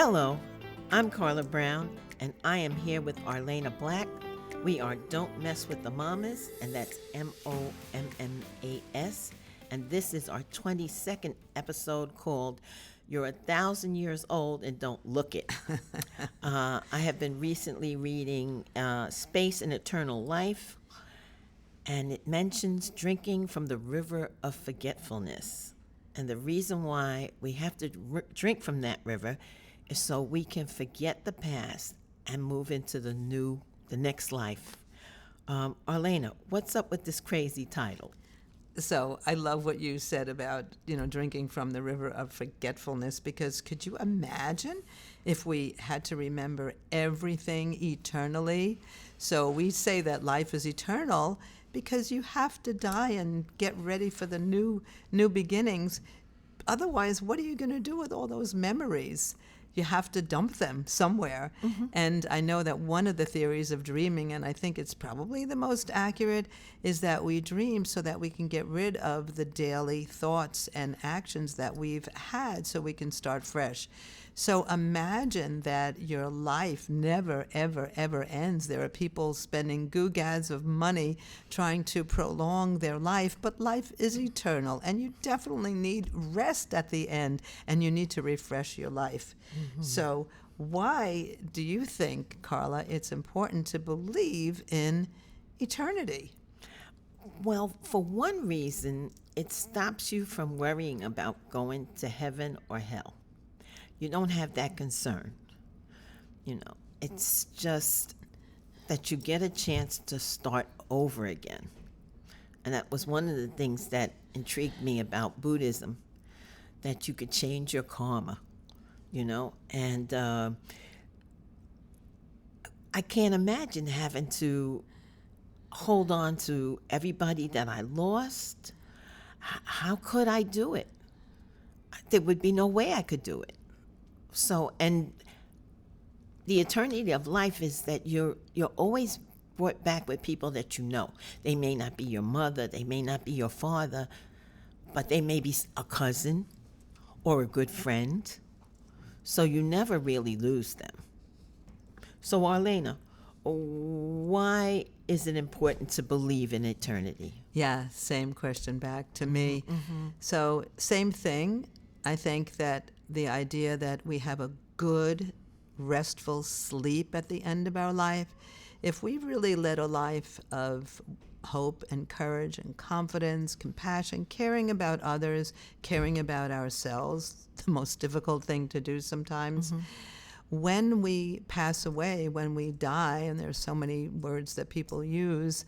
Hello, I'm Carla Brown, and I am here with Arlaana Black. We are Don't Mess with the Mommas, and that's Mommas. And this is our 22nd episode called You're 1,000 Years Old and Don't Look It. I have been recently reading Space and Eternal Life, and it mentions drinking from the river of forgetfulness. And the reason why we have to drink from that river is so we can forget the past and move into the next life. Arlaana, what's up with this crazy title? So I love what you said about, drinking from the river of forgetfulness, because could you imagine if we had to remember everything eternally? So we say that life is eternal because you have to die and get ready for the new beginnings. Otherwise, what are you going to do with all those memories? You have to dump them somewhere. Mm-hmm. And I know that one of the theories of dreaming, and I think it's probably the most accurate, is that we dream so that we can get rid of the daily thoughts and actions that we've had so we can start fresh. So imagine that your life never, ever, ever ends. There are people spending goo-gads of money trying to prolong their life, but life is eternal, and you definitely need rest at the end, and you need to refresh your life. Mm-hmm. So why do you think, Carla, it's important to believe in eternity? Well, for one reason, it stops you from worrying about going to heaven or hell. You don't have that concern. It's just that you get a chance to start over again. And that was one of the things that intrigued me about Buddhism, that you could change your karma, and I can't imagine having to hold on to everybody that I lost. How could I do it? There would be no way I could do it. So, and the eternity of life is that you're always brought back with people that you know. They may not be your mother, they may not be your father, but they may be a cousin or a good friend. So you never really lose them. So Arlaana, why is it important to believe in eternity? Yeah, same question back to me. Mm-hmm. So same thing. I think that the idea that we have a good, restful sleep at the end of our life, if we really led a life of hope and courage and confidence, compassion, caring about others, caring about ourselves, the most difficult thing to do sometimes. Mm-hmm. When we pass away, when we die, and there's so many words that people use,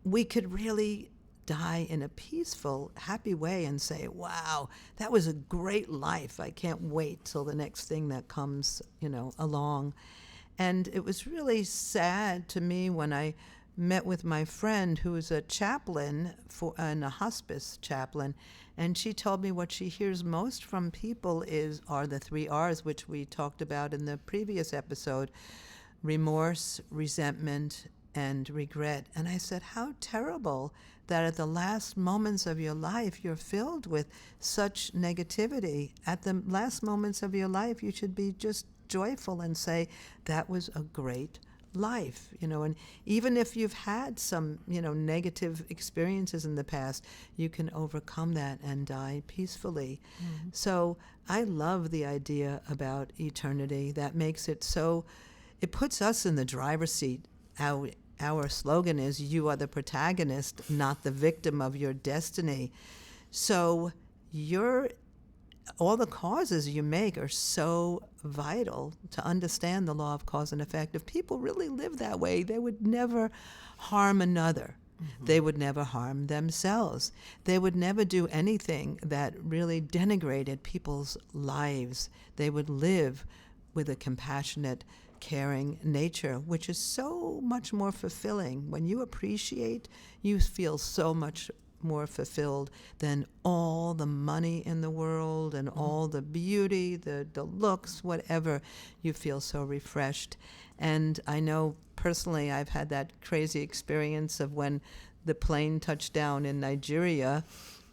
we could really die in a peaceful, happy way and say, wow, that was a great life. I can't wait till the next thing that comes, along. And it was really sad to me when I met with my friend who is a chaplain and a hospice chaplain, and she told me what she hears most from people are the 3 R's, which we talked about in the previous episode: remorse, resentment, and regret. And I said, how terrible that at the last moments of your life, you're filled with such negativity. At the last moments of your life, you should be just joyful and say, that was a great life, and even if you've had some, negative experiences in the past, you can overcome that and die peacefully. Mm-hmm. So I love the idea about eternity. That makes it so, it puts us in the driver's seat. Our slogan is, you are the protagonist, not the victim of your destiny. So all the causes you make are so vital to understand the law of cause and effect. If people really live that way, they would never harm another. Mm-hmm. They would never harm themselves. They would never do anything that really denigrated people's lives. They would live with a compassionate, caring nature, which is so much more fulfilling. When you appreciate, you feel so much more fulfilled than all the money in the world and all the beauty, the looks, whatever. You feel so refreshed. And I know personally I've had that crazy experience of when the plane touched down in Nigeria,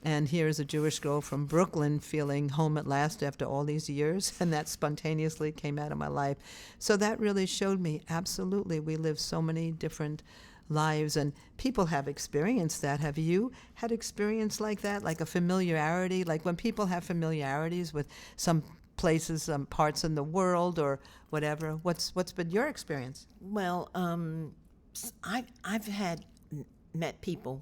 And here's a Jewish girl from Brooklyn feeling home at last after all these years, and that spontaneously came out of my life. So that really showed me, absolutely, we live so many different lives, and people have experienced that. Have you had experience like that, like a familiarity, like when people have familiarities with some places, some parts in the world or whatever? What's been your experience? Well, I've met people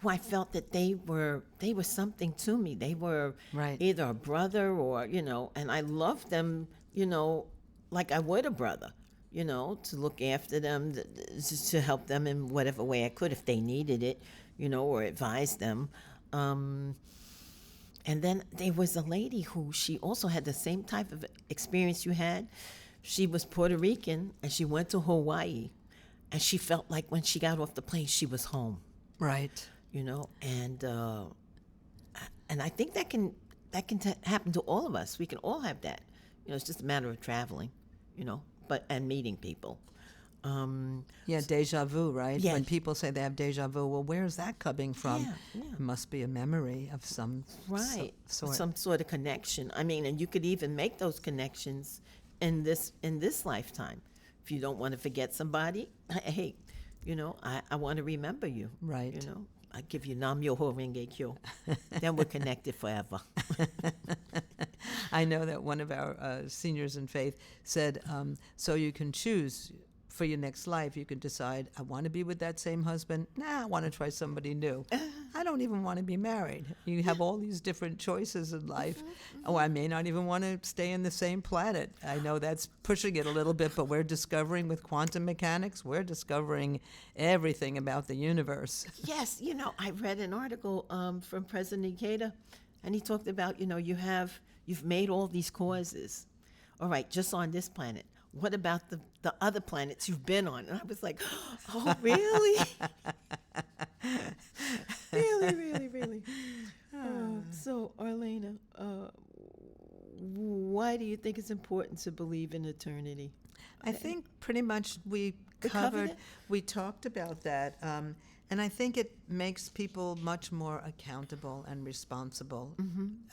who I felt that they were something to me. They were Right. either a brother or and I loved them, like I would a brother, to look after them, to help them in whatever way I could if they needed it, or advise them. And then there was a lady who she also had the same type of experience you had. She was Puerto Rican and she went to Hawaii, and she felt like when she got off the plane she was home. Right. And I think that can happen to all of us. We can all have that. It's just a matter of traveling, and meeting people. Yeah, deja vu, right? Yeah. When people say they have deja vu, well, where's that coming from? Yeah. It must be a memory of some Right. sort. Some sort of connection. I mean, and you could even make those connections in this lifetime. If you don't want to forget somebody, hey, I want to remember you. Right. I give you Nam Myoho Renge Kyo. Then we're connected forever. I know that one of our seniors in faith said, so you can choose for your next life. You can decide, I want to be with that same husband. Nah, I want to try somebody new. I don't even want to be married. You have all these different choices in life. Oh, I may not even want to stay in the same planet. I know that's pushing it a little bit, but we're discovering with quantum mechanics, we're discovering everything about the universe. Yes, I read an article from President Ikeda, and he talked about, you've made all these causes. All right, just on this planet. What about the other planets you've been on? And I was like, oh, really? Really. So, Arlaana, why do you think it's important to believe in eternity? I think pretty much we covered it? We talked about that. And I think it makes people much more accountable and responsible.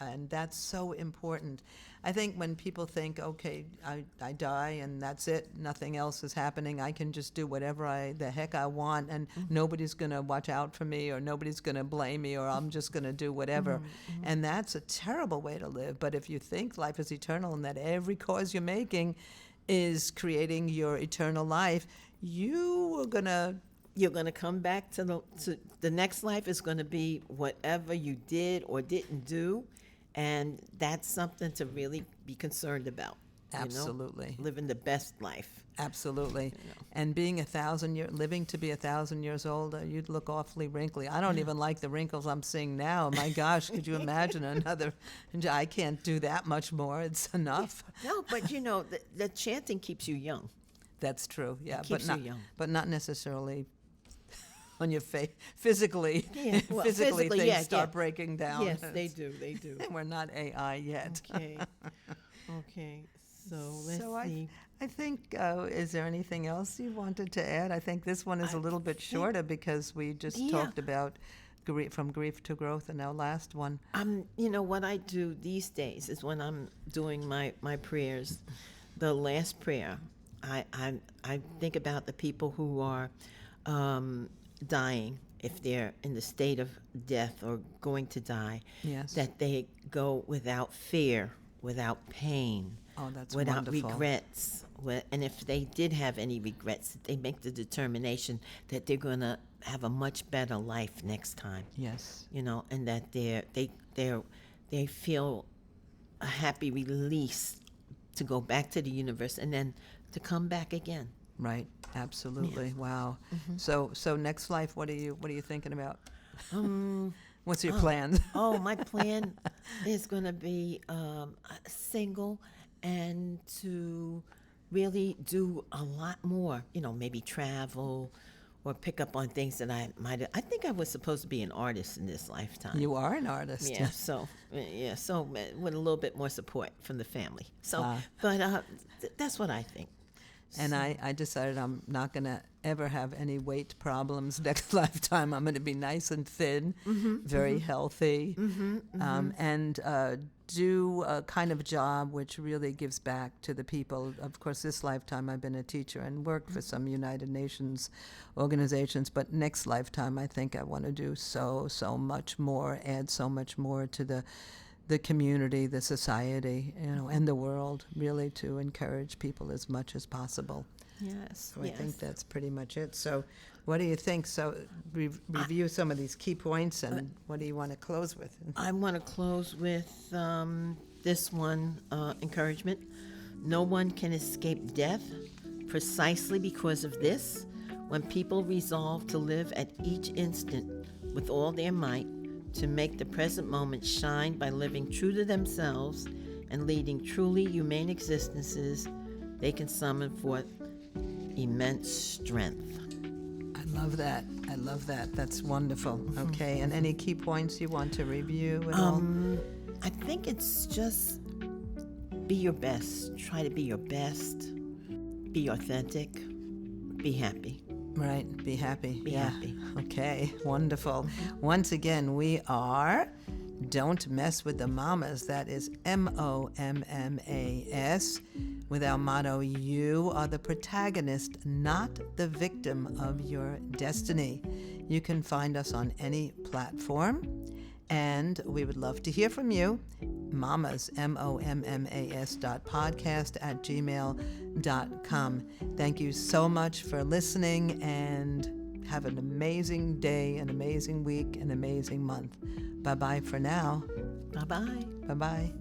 And that's so important. I think when people think, okay, I die and that's it, nothing else is happening, I can just do whatever the heck I want, and nobody's going to watch out for me, or nobody's going to blame me, or I'm just going to do whatever. And that's a terrible way to live. But if you think life is eternal and that every cause you're making is creating your eternal life, you're going to come back to the next life is going to be whatever you did or didn't do, and that's something to really be concerned about. Absolutely. Living the best life. Absolutely. And being living to be 1,000 years old, you'd look awfully wrinkly. I don't even like the wrinkles I'm seeing now. My gosh, could you imagine another? I can't do that much more. It's enough. No, but the chanting keeps you young. That's true. Yeah, keeps you young. But not necessarily on your face. Physically, yeah, well, physically things start breaking down. Yes, they do. We're not AI yet. Okay. So let's see. I think, is there anything else you wanted to add? I think this one is a little bit shorter because we just talked about from grief to growth in our last one. What I do these days is when I'm doing my prayers, the last prayer, I think about the people who are dying, if they're in the state of death or going to die, yes, that they go without fear, without pain, without wonderful. regrets. And if they did have any regrets, they make the determination that they're going to have a much better life next time. Yes. And that they feel a happy release to go back to the universe and then to come back again. Right. Absolutely. Yeah. Wow. So next life, what are you thinking about? What's your plan? My plan is going to be single and to really do a lot more, maybe travel or pick up on things that I think I was supposed to be an artist in this lifetime. You are an artist. Yeah, so with a little bit more support from the family. So, but that's what I think. And I decided I'm not going to ever have any weight problems next lifetime. I'm going to be nice and thin, very healthy, and do a kind of job which really gives back to the people. Of course, this lifetime I've been a teacher and worked for some United Nations organizations, but next lifetime I think I want to do so much more, add so much more to the community, the society, and the world, really, to encourage people as much as possible. Yes. So I think that's pretty much it. So what do you think? So review some of these key points, and what do you want to close with? I want to close with this one encouragement. No one can escape death. Precisely because of this, when people resolve to live at each instant with all their might, to make the present moment shine by living true to themselves and leading truly humane existences, they can summon forth immense strength. I love that. That's wonderful. Okay, and any key points you want to review at all? I think it's just be your best. Try to be your best. Be authentic. Be happy. Right, be happy. Be happy. Okay, wonderful. Once again, we are Don't Mess with the Mommas. That is MOMMAS. With our motto, you are the protagonist, not the victim of your destiny. You can find us on any platform, and we would love to hear from you. Mommas, mommas.podcast@gmail.com. Thank you so much for listening, and have an amazing day, an amazing week, an amazing month. Bye-bye for now. Bye-bye. Bye-bye.